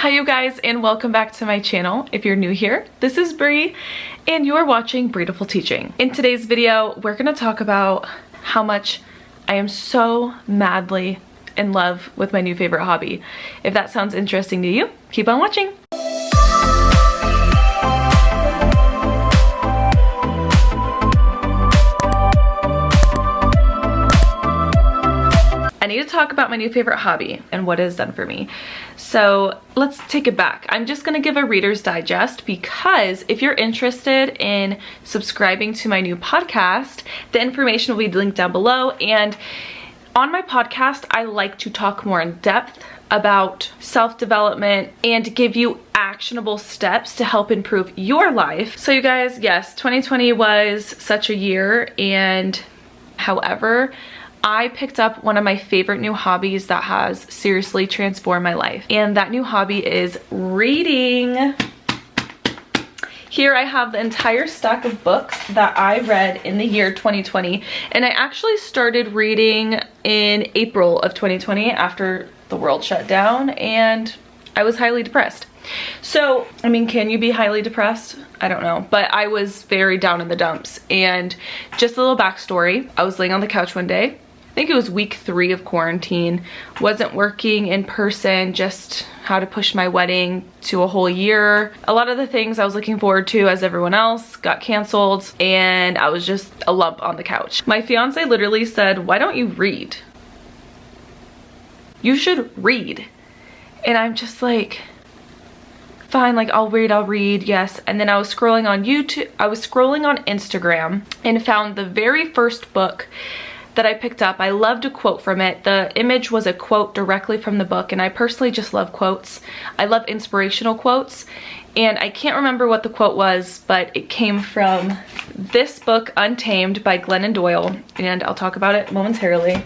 Hi you guys, and welcome back to my channel. If you're new here, this is Bree and you're watching Beautiful Teaching. In today's video, we're gonna talk about how much I am so madly in love with my new favorite hobby. If that sounds interesting to you, keep on watching. I need to talk about my new favorite hobby and what it has done for me. So let's take it back. I'm just gonna give a Reader's Digest because if you're interested in subscribing to my new podcast, the information will be linked down below. And on my podcast, I like to talk more in depth about self-development and give you actionable steps to help improve your life. So you guys, yes, 2020 was such a year, and however, I picked up one of my favorite new hobbies that has seriously transformed my life. And that new hobby is reading. Here I have the entire stack of books that I read in the year 2020. And I actually started reading in April of 2020 after the world shut down and I was highly depressed. So, I mean, can you be highly depressed? I don't know, but I was very down in the dumps. And just a little backstory, I was laying on the couch one day. I think it was week 3 of quarantine, wasn't working in person, just how to push my wedding to a whole year. A lot of the things I was looking forward to as everyone else got canceled and I was just a lump on the couch. My fiance literally said, "Why don't you read? You should read." And I'm just like, fine, like I'll read, yes. And then I was scrolling on YouTube, I was scrolling on Instagram and found the very first book that I picked up. I loved a quote from it. The image was a quote directly from the book, and I personally just love quotes. I love inspirational quotes, and I can't remember what the quote was, but it came from this book, Untamed by Glennon Doyle, and I'll talk about it momentarily,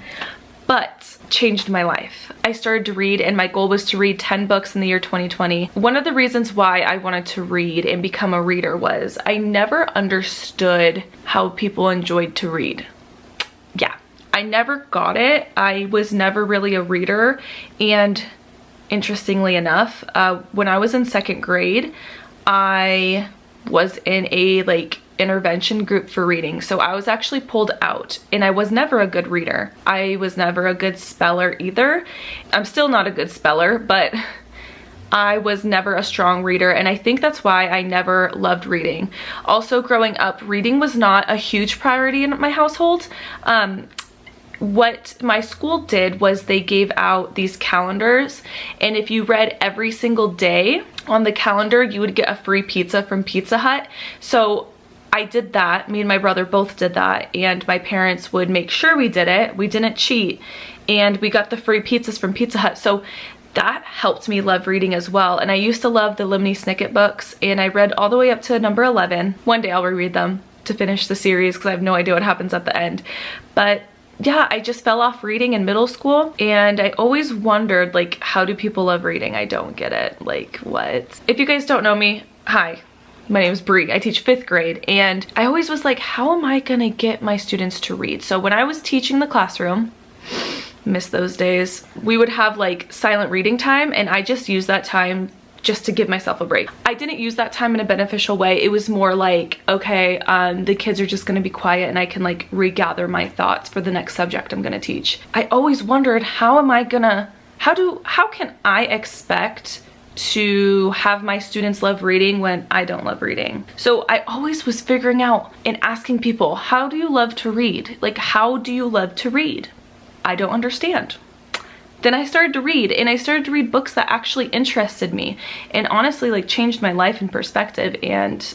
but changed my life. I started to read, and my goal was to read 10 books in the year 2020. One of the reasons why I wanted to read and become a reader was I never understood how people enjoyed to read. Yeah, I never got it. I was never really a reader. And interestingly enough, when I was in 2nd grade, I was in a intervention group for reading. So I was actually pulled out, and I was never a good reader. I was never a good speller either. I'm still not a good speller, but I was never a strong reader, and I think that's why I never loved reading. Also, growing up, reading was not a huge priority in my household. What my school did was they gave out these calendars, and if you read every single day on the calendar, you would get a free pizza from Pizza Hut. So I did that. Me and my brother both did that, and my parents would make sure we did it. We didn't cheat, and we got the free pizzas from Pizza Hut. So that helped me love reading as well. And I used to love the Lemony Snicket books, and I read all the way up to number 11. One day I'll reread them to finish the series because I have no idea what happens at the end. But yeah, I just fell off reading in middle school, and I always wondered, how do people love reading? I don't get it. What? If you guys don't know me, hi. My name is Bree. I teach 5th grade, and I always was like, how am I gonna get my students to read? So when I was teaching the classroom, miss those days, we would have silent reading time, and I just used that time just to give myself a break. I didn't use that time in a beneficial way. It was more okay, the kids are just gonna be quiet and I can regather my thoughts for the next subject I'm gonna teach. I always wondered, how can I expect to have my students love reading when I don't love reading? So I always was figuring out and asking people, how do you love to read? How do you love to read? I don't understand. Then I started to read, and I started to read books that actually interested me and honestly changed my life in perspective. And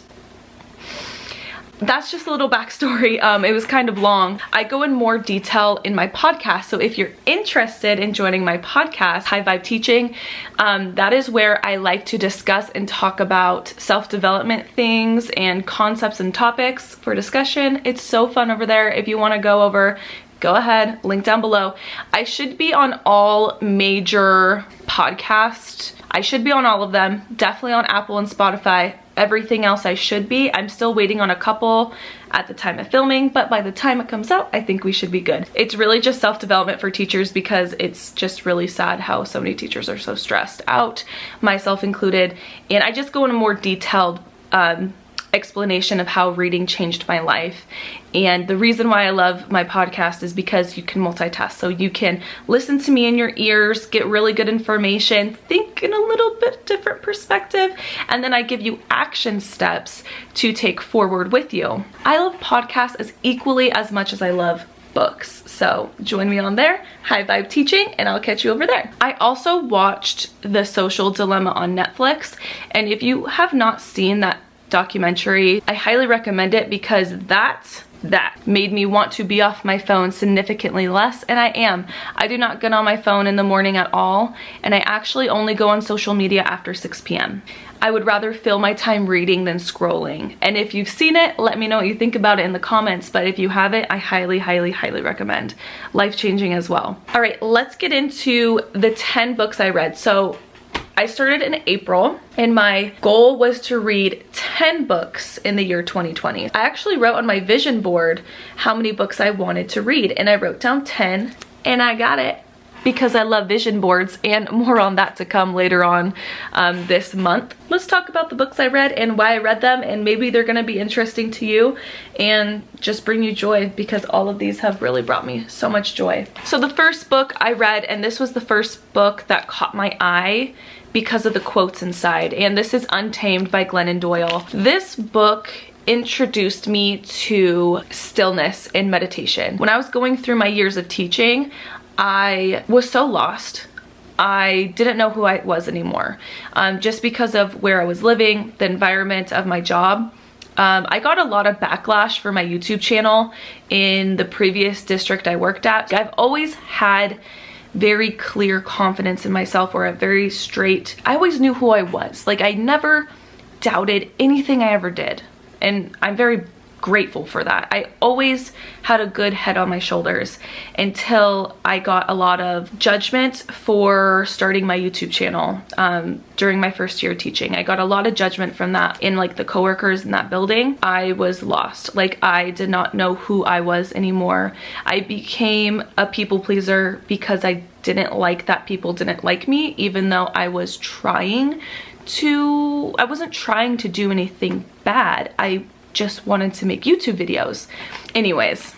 that's just a little backstory. It was kind of long. I go in more detail in my podcast. So if you're interested in joining my podcast, High Vibe Teaching, that is where I like to discuss and talk about self-development things and concepts and topics for discussion. It's so fun over there. If you want to go over, go ahead, link down below. I should be on all major podcast I should be on all of them, definitely on Apple and Spotify. Everything else I should be. I'm still waiting on a couple at the time of filming, but by the time it comes out, I think we should be good. It's really just self-development for teachers because it's just really sad how so many teachers are so stressed out, myself included. And I just go in a more detailed explanation of how reading changed my life. And the reason why I love my podcast is because you can multitask. So you can listen to me in your ears, get really good information, think in a little bit different perspective, and then I give you action steps to take forward with you. I love podcasts as equally as much as I love books. So join me on there, High Vibe Teaching, and I'll catch you over there. I also watched The Social Dilemma on Netflix, and if you have not seen that documentary, I highly recommend it because that made me want to be off my phone significantly less, and I am. I do not get on my phone in the morning at all, and I actually only go on social media after 6 p.m. I would rather fill my time reading than scrolling. And if you've seen it, let me know what you think about it in the comments, but if you haven't, I highly, highly, highly recommend. Life-changing as well. All right, let's get into the 10 books I read. So I started in April, and my goal was to read 10 books in the year 2020. I actually wrote on my vision board how many books I wanted to read, and I wrote down 10, and I got it because I love vision boards, and more on that to come later on this month. Let's talk about the books I read and why I read them, and maybe they're gonna be interesting to you and just bring you joy because all of these have really brought me so much joy. So the first book I read, and this was the first book that caught my eye because of the quotes inside, and this is Untamed by Glennon Doyle. This book introduced me to stillness and meditation. When I was going through my years of teaching, I was so lost. I didn't know who I was anymore, just because of where I was living, the environment of my job. I got a lot of backlash for my YouTube channel in the previous district I worked at. I've always had very clear confidence in myself, or a very straight, I always knew who I was. Like, I never doubted anything I ever did, and I'm very grateful for that. I always had a good head on my shoulders until I got a lot of judgment for starting my YouTube channel during my first year teaching. I got a lot of judgment from that in like the coworkers in that building. I was lost. Like, I did not know who I was anymore. I became a people pleaser because I didn't like that people didn't like me, even though I was trying to, I wasn't trying to do anything bad. I just wanted to make YouTube videos. Anyways,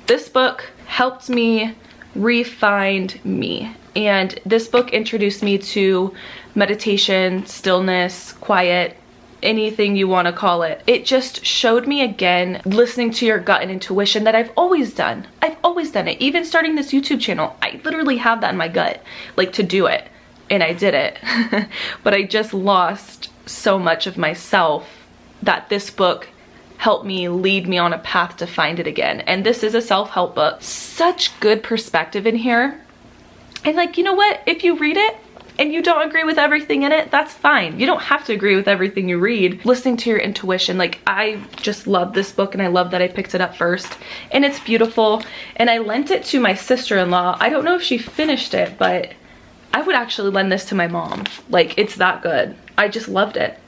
this book helped me refine me, and this book introduced me to meditation, stillness, quiet, anything you want to call it. It just showed me again listening to your gut and intuition that I've always done. I've always done it. Even starting this YouTube channel, I literally have that in my gut, like, to do it, and I did it. But I just lost so much of myself that this book helped me lead me on a path to find it again. And this is a self-help book. Such good perspective in here. And like, you know what? If you read it and you don't agree with everything in it, that's fine. You don't have to agree with everything you read. Listening to your intuition, like, I just love this book, and I love that I picked it up first. And it's beautiful. And I lent it to my sister-in-law. I don't know if she finished it, but I would actually lend this to my mom. Like, it's that good. I just loved it.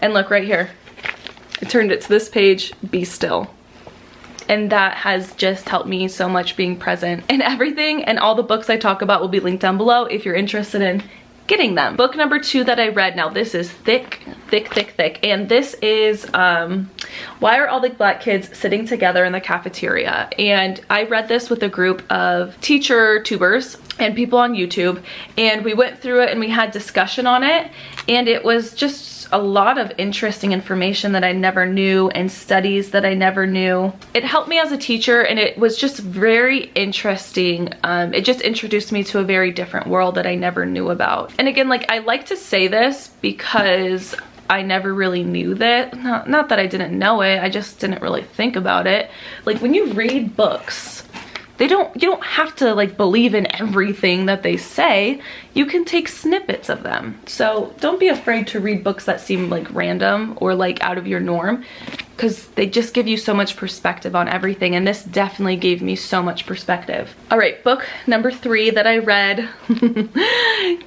And look right here. I turned it to this page, be still. And that has just helped me so much, being present in everything. And all the books I talk about will be linked down below if you're interested in getting them. Book number 2 that I read, now this is thick, thick, thick, thick. And this is Why Are All the Black Kids Sitting Together in the Cafeteria? And I read this with a group of teacher tubers and people on YouTube, and we went through it and we had discussion on it, and it was just a lot of interesting information that I never knew and studies that I never knew. It helped me as a teacher, and it was just very interesting. It just introduced me to a very different world that I never knew about. And again, like, I like to say this because I never really knew that. Not that I didn't know it, I just didn't really think about it. Like, when you read books, you don't have to like believe in everything that they say. You can take snippets of them. So don't be afraid to read books that seem like random or like out of your norm. because they just give you so much perspective on everything, and this definitely gave me so much perspective. All right, book number 3 that I read,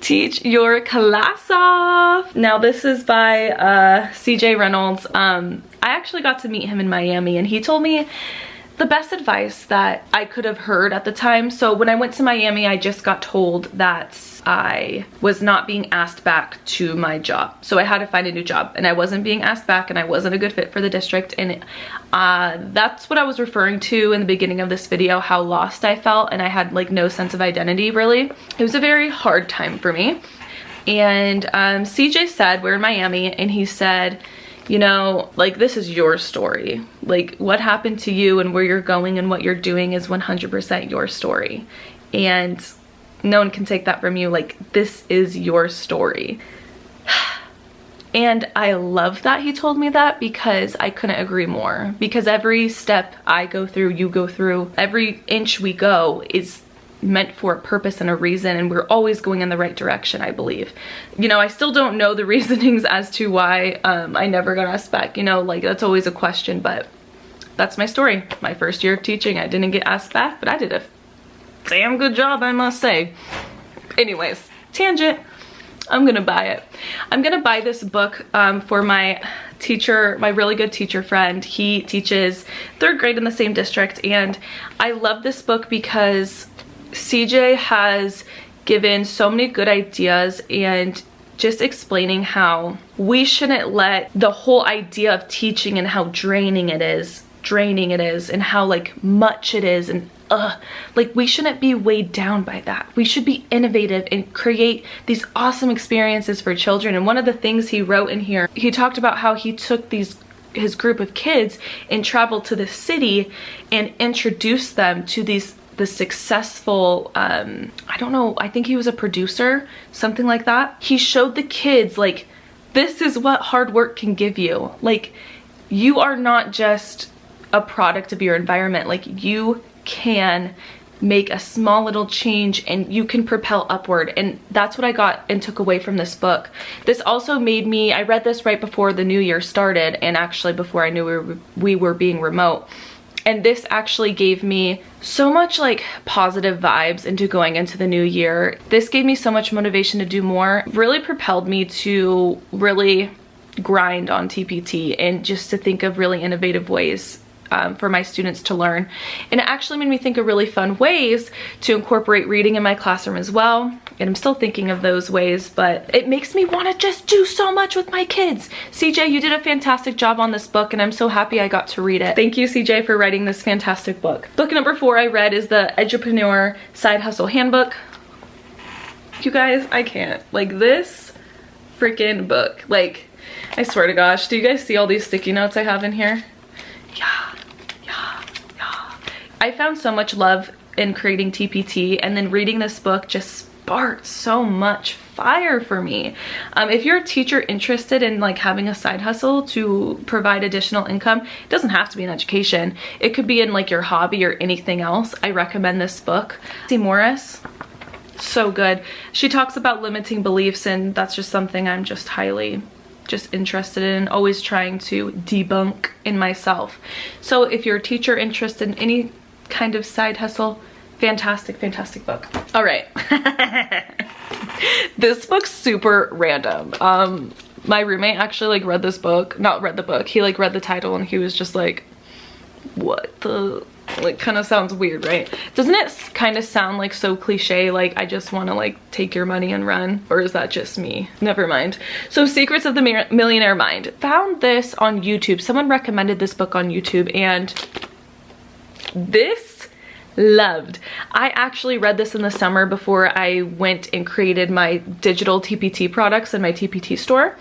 Teach Your Class Off. Now this is by CJ Reynolds. I actually got to meet him in Miami, and he told me the best advice that I could have heard at the time. So when I went to Miami, I just got told that I was not being asked back to my job. So I had to find a new job, and I wasn't being asked back, and I wasn't a good fit for the district. And that's what I was referring to in the beginning of this video, how lost I felt, and I had like no sense of identity really. It was a very hard time for me. And CJ said, we're in Miami, and he said, you know, like, this is your story. Like, what happened to you and where you're going and what you're doing is 100% your story. And no one can take that from you. Like, this is your story. And I love that he told me that, because I couldn't agree more. Because every step I go through, you go through, every inch we go is meant for a purpose and a reason, and we're always going in the right direction, I believe. You know, I still don't know the reasonings as to why I never got asked back. You know, like, that's always a question, but that's my story. My first year of teaching, I didn't get asked back, but I did a damn good job, I must say. Anyways, tangent. I'm gonna buy it. I'm gonna buy this book for my teacher, my really good teacher friend. He teaches 3rd grade in the same district, and I love this book because CJ has given so many good ideas, and just explaining how we shouldn't let the whole idea of teaching and how draining it is, and how like much it is, and like, we shouldn't be weighed down by that. We should be innovative and create these awesome experiences for children. And one of the things he wrote in here, he talked about how he took his group of kids and traveled to the city and introduced them to the successful, I don't know, I think he was a producer, something like that. He showed the kids, like, this is what hard work can give you. Like, you are not just a product of your environment. Like, you can make a small little change and you can propel upward. And that's what I got and took away from this book. This also made me, I read this right before the new year started, and actually before I knew we were being remote. And this actually gave me so much like positive vibes into going into the new year. This gave me so much motivation to do more, really propelled me to really grind on TPT and just to think of really innovative ways for my students to learn. And it actually made me think of really fun ways to incorporate reading in my classroom as well. And I'm still thinking of those ways, but it makes me want to just do so much with my kids. CJ, you did a fantastic job on this book, and I'm so happy I got to read it. Thank you, CJ, for writing this fantastic book. Book number 4 I read is the Edupreneur Side Hustle Handbook. You guys, I can't. Like, this freaking book. Like, I swear to gosh, do you guys see all these sticky notes I have in here? Yeah. I found so much love in creating TPT, and then reading this book just sparked so much fire for me. If you're a teacher interested in like having a side hustle to provide additional income, it doesn't have to be in education. It could be in like your hobby or anything else. I recommend this book. C. Morris, so good. She talks about limiting beliefs, and that's just something I'm just highly interested in, always trying to debunk in myself. So if you're a teacher interested in any kind of side hustle, fantastic book. All right. This book's super random. My roommate actually like read this book, not read the book, he like read the title and he was just like, what the, like, kind of sounds weird, right? Doesn't it kind of sound like so cliche, like I just want to like take your money and run? Or is that just me? Never mind. So Secrets of the Millionaire Mind. Found this on YouTube. Someone recommended this book on YouTube, and this loved. I actually read this in the summer before I went and created my digital TPT products in my TPT store.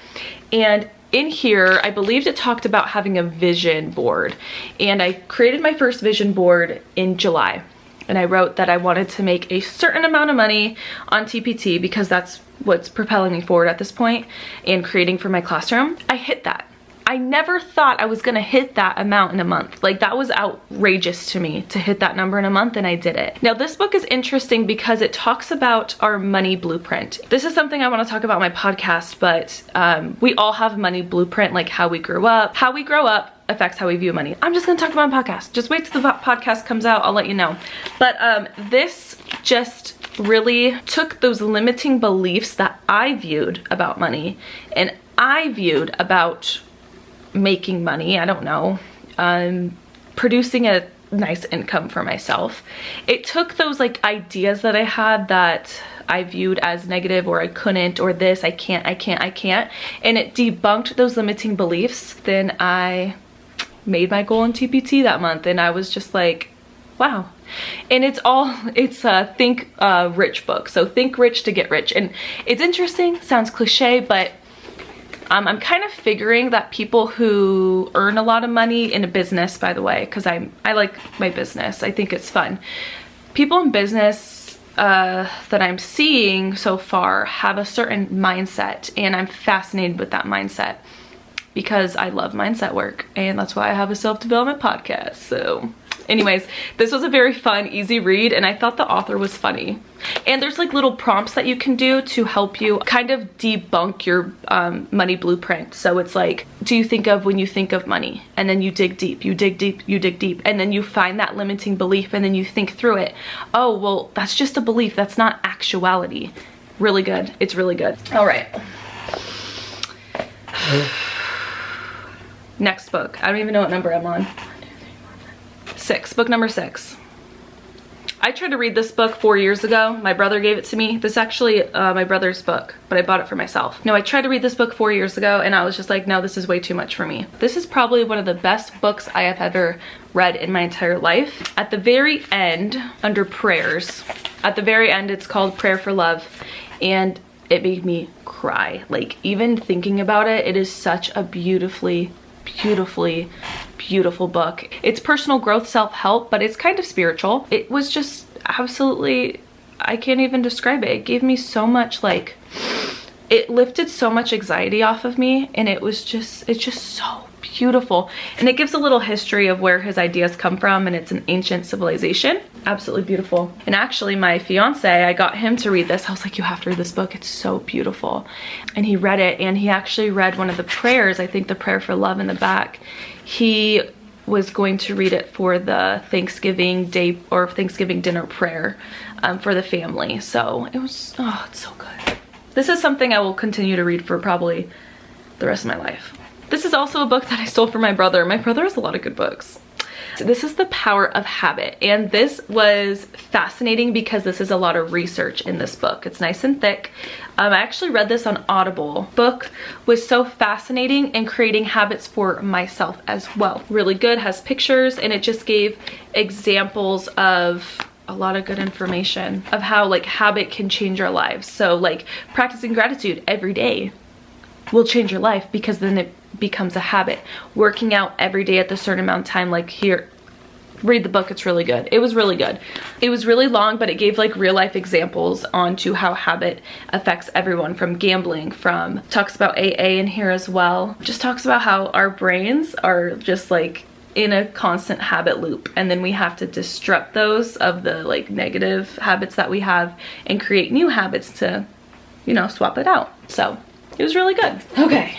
And in here, I believed it talked about having a vision board. And I created my first vision board in July. And I wrote that I wanted to make a certain amount of money on TPT because that's what's propelling me forward at this point and creating for my classroom. I hit that. I never thought I was gonna hit that amount in a month. Like, that was outrageous to me to hit that number in a month, and I did it. Now, this book is interesting because it talks about our money blueprint. This is something I wanna talk about in my podcast, but we all have money blueprint, like how we grow up. How we grow up affects how we view money. I'm just gonna talk about my podcast. Just wait till the podcast comes out, I'll let you know. But this just really took those limiting beliefs that I viewed about money and I viewed about making money, I don't know, producing a nice income for myself. It took those like ideas that I had that I viewed as negative, or I couldn't, or this, I can't, and it debunked those limiting beliefs. Then I made my goal in TPT that month, and I was just like, wow. And it's a Think Rich book. So Think Rich to Get Rich. And it's interesting, sounds cliche, but I'm kind of figuring that people who earn a lot of money in a business, by the way, because I like my business, I think it's fun. People in business that I'm seeing so far have a certain mindset, and I'm fascinated with that mindset because I love mindset work, and that's why I have a self-development podcast. So anyways, this was a very fun, easy read, and I thought the author was funny. And there's like little prompts that you can do to help you kind of debunk your money blueprint. So it's like, do you think of when you think of money? And then you dig deep, you dig deep, you dig deep, and then you find that limiting belief, and then you think through it. Oh, well, that's just a belief, that's not actuality. Really good, it's really good. All right. Next book, I don't even know what number I'm on. 6, book number 6. I tried to read this book 4 years ago. My brother gave it to me. This is actually my brother's book, but I bought it for myself. No, I tried to read this book 4 years ago, and I was just like, no, this is way too much for me. This is probably one of the best books I have ever read in my entire life. At the very end, under prayers, at the very end, it's called Prayer for Love, and it made me cry. Like, even thinking about it, it is such a beautifully beautiful book. It's personal growth, self-help, but it's kind of spiritual. It was just absolutely, I can't even describe it. It gave me so much, like, it lifted so much anxiety off of me, and it's just so beautiful. And it gives a little history of where his ideas come from, and it's an ancient civilization. Absolutely beautiful. And actually my fiance, I got him to read this. I was like, you have to read this book, it's so beautiful. And he read it, and he actually read one of the prayers, I think the prayer for love in the back. He was going to read it for the Thanksgiving day or Thanksgiving dinner prayer for the family. So it was, oh, it's so good. This is something I will continue to read for probably the rest of my life. This is also a book that I stole from my brother. My brother has a lot of good books. So this is The Power of Habit, and this was fascinating because this is a lot of research in this book. It's nice and thick. I actually read this on Audible. Book was so fascinating in creating habits for myself as well. Really good, has pictures, and it just gave examples of a lot of good information of how like habit can change our lives. So like practicing gratitude every day will change your life because then it becomes a habit. Working out every day at a certain amount of time, like here, read the book, it's really good. It was really good. It was really long, but it gave like real life examples onto how habit affects everyone, from gambling, from talks about AA in here as well. Just talks about how our brains are just like in a constant habit loop, and then we have to disrupt those of the like negative habits that we have and create new habits to, you know, swap it out. So it was really good. Okay.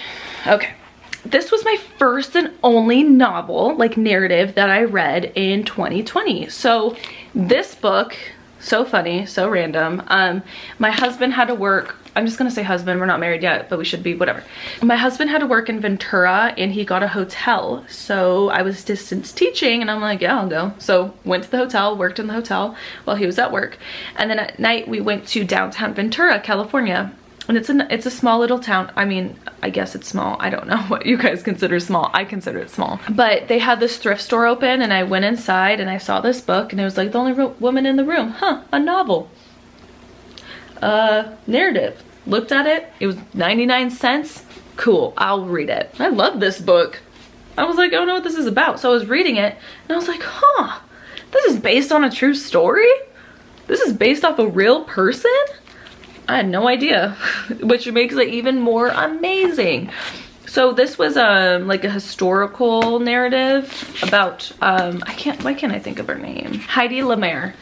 This was my first and only novel, like narrative, that I read in 2020. So this book, so funny, so random. My husband had to work, I'm just gonna say husband, we're not married yet, but we should be, whatever. My husband had to work in Ventura, and he got a hotel. So I was distance teaching, and I'm like, yeah, I'll go. So went to the hotel, worked in the hotel while he was at work. And then at night we went to downtown Ventura, California. And it's a small little town. I mean, I guess it's small. I don't know what you guys consider small. I consider it small. But they had this thrift store open, and I went inside and I saw this book, and it was like the only woman in the room. Huh, a novel. Narrative. Looked at it. It was 99 cents. Cool, I'll read it. I love this book. I was like, I don't know what this is about. So I was reading it, and I was like, huh, this is based on a true story? This is based off a real person? I had no idea, which makes it even more amazing. So this was like a historical narrative about why can't I think of her name? Heidi Lemare.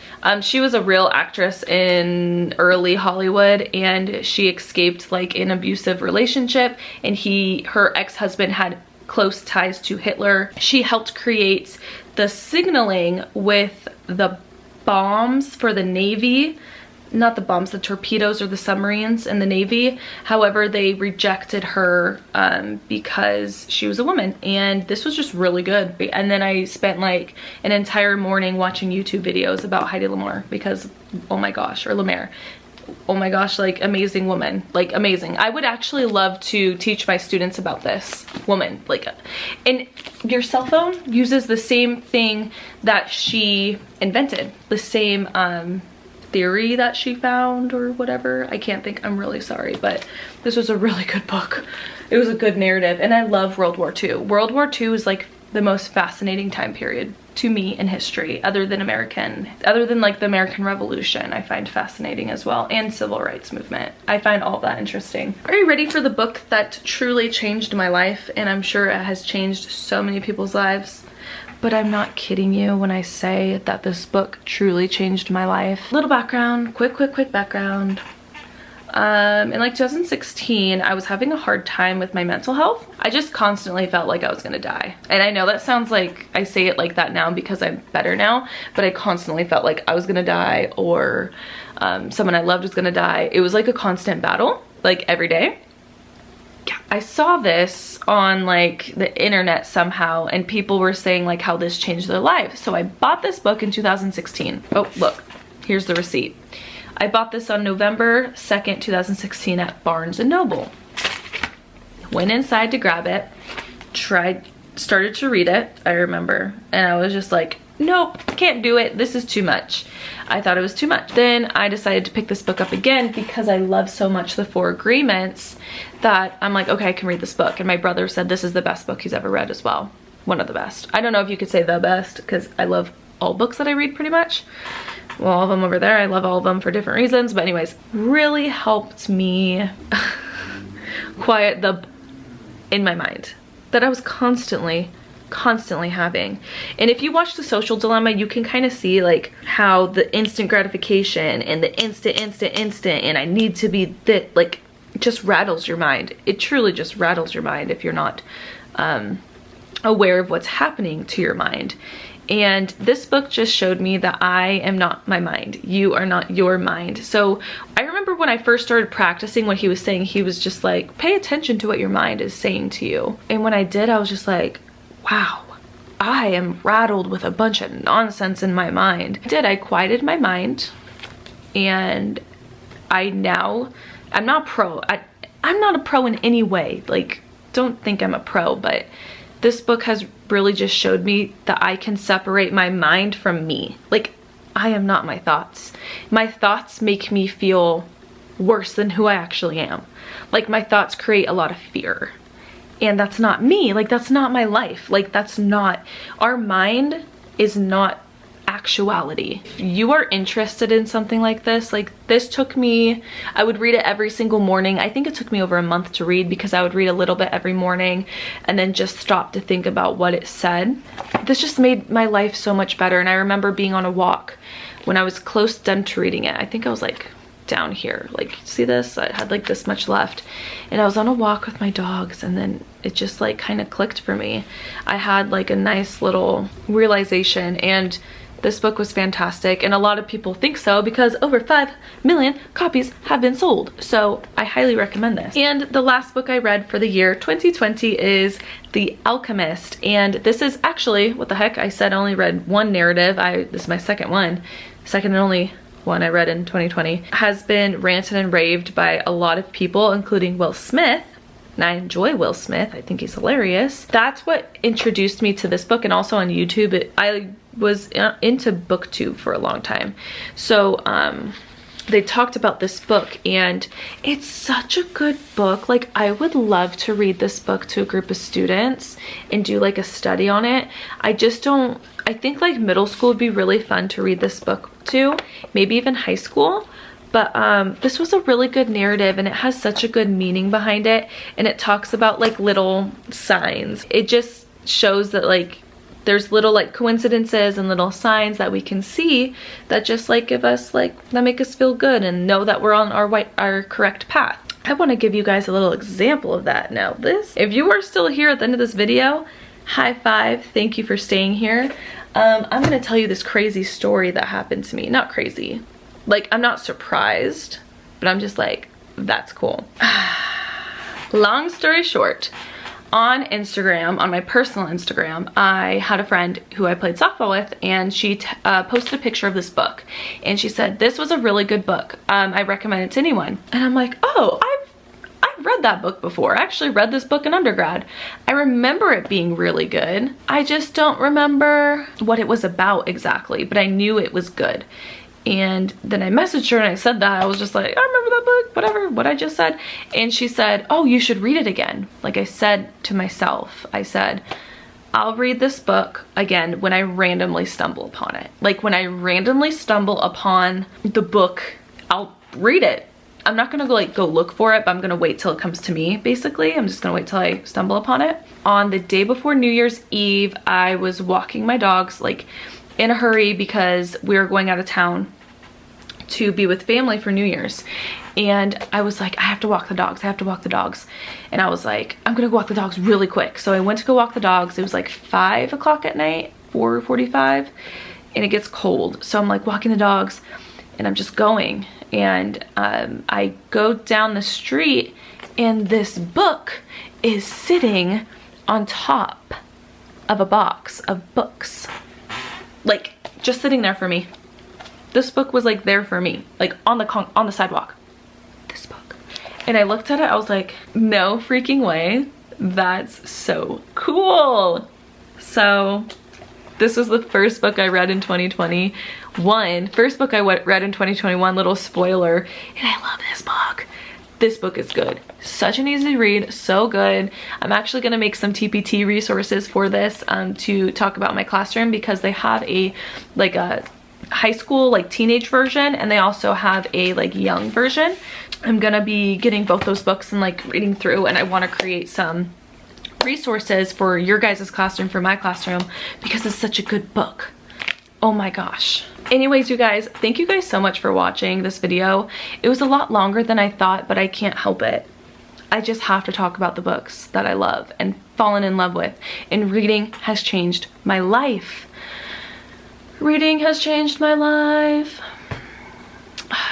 She was a real actress in early Hollywood, and she escaped like an abusive relationship, and her ex-husband had close ties to Hitler. She helped create the signaling with the bombs for the Navy. Not the bombs, the torpedoes or the submarines in the Navy. However, they rejected her because she was a woman, and this was just really good. And then I spent like an entire morning watching YouTube videos about Heidi Lamar because, oh my gosh, or Lemare. Oh my gosh, like amazing woman, like amazing. I would actually love to teach my students about this woman. Like, and your cell phone uses the same thing that she invented, the same theory that she found or whatever. I can't think, I'm really sorry, but this was a really good book. It was a good narrative, and I love World War II. World War II is like the most fascinating time period to me in history, other than like the American Revolution. I find fascinating as well, and civil rights movement. I find all that interesting. Are you ready for the book that truly changed my life? And I'm sure it has changed so many people's lives. But I'm not kidding you when I say that this book truly changed my life. Little background, quick background. In like 2016, I was having a hard time with my mental health. I just constantly felt like I was gonna die. And I know that sounds like I say it like that now because I'm better now, but I constantly felt like I was gonna die, or someone I loved was gonna die. It was like a constant battle, like every day. I saw this on like the internet somehow, and people were saying like how this changed their lives. So I bought this book in 2016. Oh, look, here's the receipt. I bought this on November 2nd, 2016 at Barnes & Noble. Went inside to grab it, started to read it, I remember, and I was just like, nope, can't do it. This is too much. I thought it was too much. Then I decided to pick this book up again because I love so much the 4 Agreements that I'm like, okay, I can read this book. And my brother said this is the best book he's ever read as well. One of the best. I don't know if you could say the best because I love all books that I read pretty much. Well, all of them over there, I love all of them for different reasons. But anyways, really helped me quiet in my mind that I was constantly having. And if you watch The Social Dilemma, you can kind of see like how the instant gratification and the instant and I need to be that, like, it just rattles your mind. It truly just rattles your mind if you're not aware of what's happening to your mind. And this book just showed me that I am not my mind. You are not your mind. So I remember when I first started practicing what he was saying, he was just like, pay attention to what your mind is saying to you. And when I did, I was just like, wow, I am rattled with a bunch of nonsense in my mind. I quieted my mind, and I'm not a pro in any way. Like, don't think I'm a pro, but this book has really just showed me that I can separate my mind from me. Like, I am not my thoughts. My thoughts make me feel worse than who I actually am. Like, my thoughts create a lot of fear. And that's not me. Like, that's not my life. Like, that's not, our mind is not actuality. If you are interested in something like this took me, I would read it every single morning. I think it took me over a month to read because I would read a little bit every morning and then just stop to think about what it said. This just made my life so much better. And I remember being on a walk when I was close done to reading it. I think I was like down here, like, see this? I had like this much left, and I was on a walk with my dogs, and then it just like kind of clicked for me. I had like a nice little realization, and this book was fantastic, and a lot of people think so because over 5 million copies have been sold. So I highly recommend this. And the last book I read for the year 2020 is The Alchemist. And this is actually, what the heck, I said I only read one narrative. This is my second and only one I read in 2020. Has been ranted and raved by a lot of people, including Will Smith. And I enjoy Will Smith. I think he's hilarious. That's what introduced me to this book, and also on YouTube. I was into BookTube for a long time. So they talked about this book, and it's such a good book. Like, I would love to read this book to a group of students and do like a study on it. I think like middle school would be really fun to read this book to, maybe even high school. But this was a really good narrative, and it has such a good meaning behind it, and it talks about like little signs. It just shows that like there's little like coincidences and little signs that we can see that just like give us like, that make us feel good and know that we're on our correct path. I want to give you guys a little example of that. Now this, if you are still here at the end of this video, high five, thank you for staying here. I'm gonna tell you this crazy story that happened to me. Not crazy, like I'm not surprised, but I'm just like, that's cool. Long story short, on Instagram, on my personal Instagram, I had a friend who I played softball with, and she posted a picture of this book, and she said, this was a really good book. I recommend it to anyone. And I'm like, oh, I've read that book before. I actually read this book in undergrad. I remember it being really good. I just don't remember what it was about exactly, but I knew it was good. And then I messaged her and I said that. I was just like, I remember that book, whatever, what I just said. And she said, oh, you should read it again. Like I said to myself, I said, I'll read this book again when I randomly stumble upon it. Like when I randomly stumble upon the book, I'll read it. I'm not gonna go look for it, but I'm gonna wait till it comes to me, basically. I'm just gonna wait till I stumble upon it. On the day before New Year's Eve, I was walking my dogs, like in a hurry because we were going out of town to be with family for New Year's. And I was like, I have to walk the dogs, I have to walk the dogs. And I was like, I'm gonna go walk the dogs really quick. So I went to go walk the dogs. It was like 5 o'clock at night, 4:45, and it gets cold. So I'm like walking the dogs and I'm just going. And I go down the street and this book is sitting on top of a box of books. Like just sitting there for me. This book was like there for me, like on the sidewalk. This book. And I looked at it, I was like, no freaking way. That's so cool. So this was the first book I read in 2021. First book I read in 2021, little spoiler. And I love this book. This book is good. Such an easy read, so good. I'm actually gonna make some TPT resources for this to talk about my classroom, because they have a high school, like teenage version, and they also have a like young version. I'm gonna be getting both those books and like reading through, and I wanna create some resources for your guys' classroom, for my classroom, because it's such a good book. Oh my gosh. Anyways, you guys, thank you guys so much for watching this video. It was a lot longer than I thought, but I can't help it. I just have to talk about the books that I love and fallen in love with. And reading has changed my life. Reading has changed my life.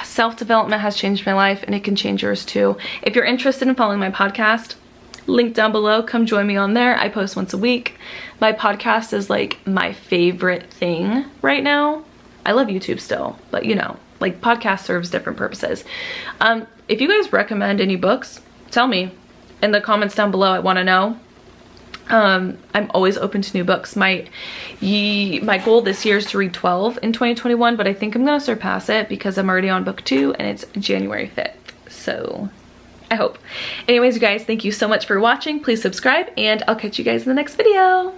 Self-development has changed my life, and it can change yours too. If you're interested in following my podcast, link down below, come join me on there. I post once a week. My podcast is like my favorite thing right now. I love YouTube still, but you know, like podcast serves different purposes. If you guys recommend any books, tell me in the comments down below. I want to know. I'm always open to new books. My goal this year is to read 12 in 2021, but I think I'm gonna surpass it because I'm already on book 2 and it's January 5th. So I hope. Anyways, you guys, thank you so much for watching. Please subscribe, and I'll catch you guys in the next video.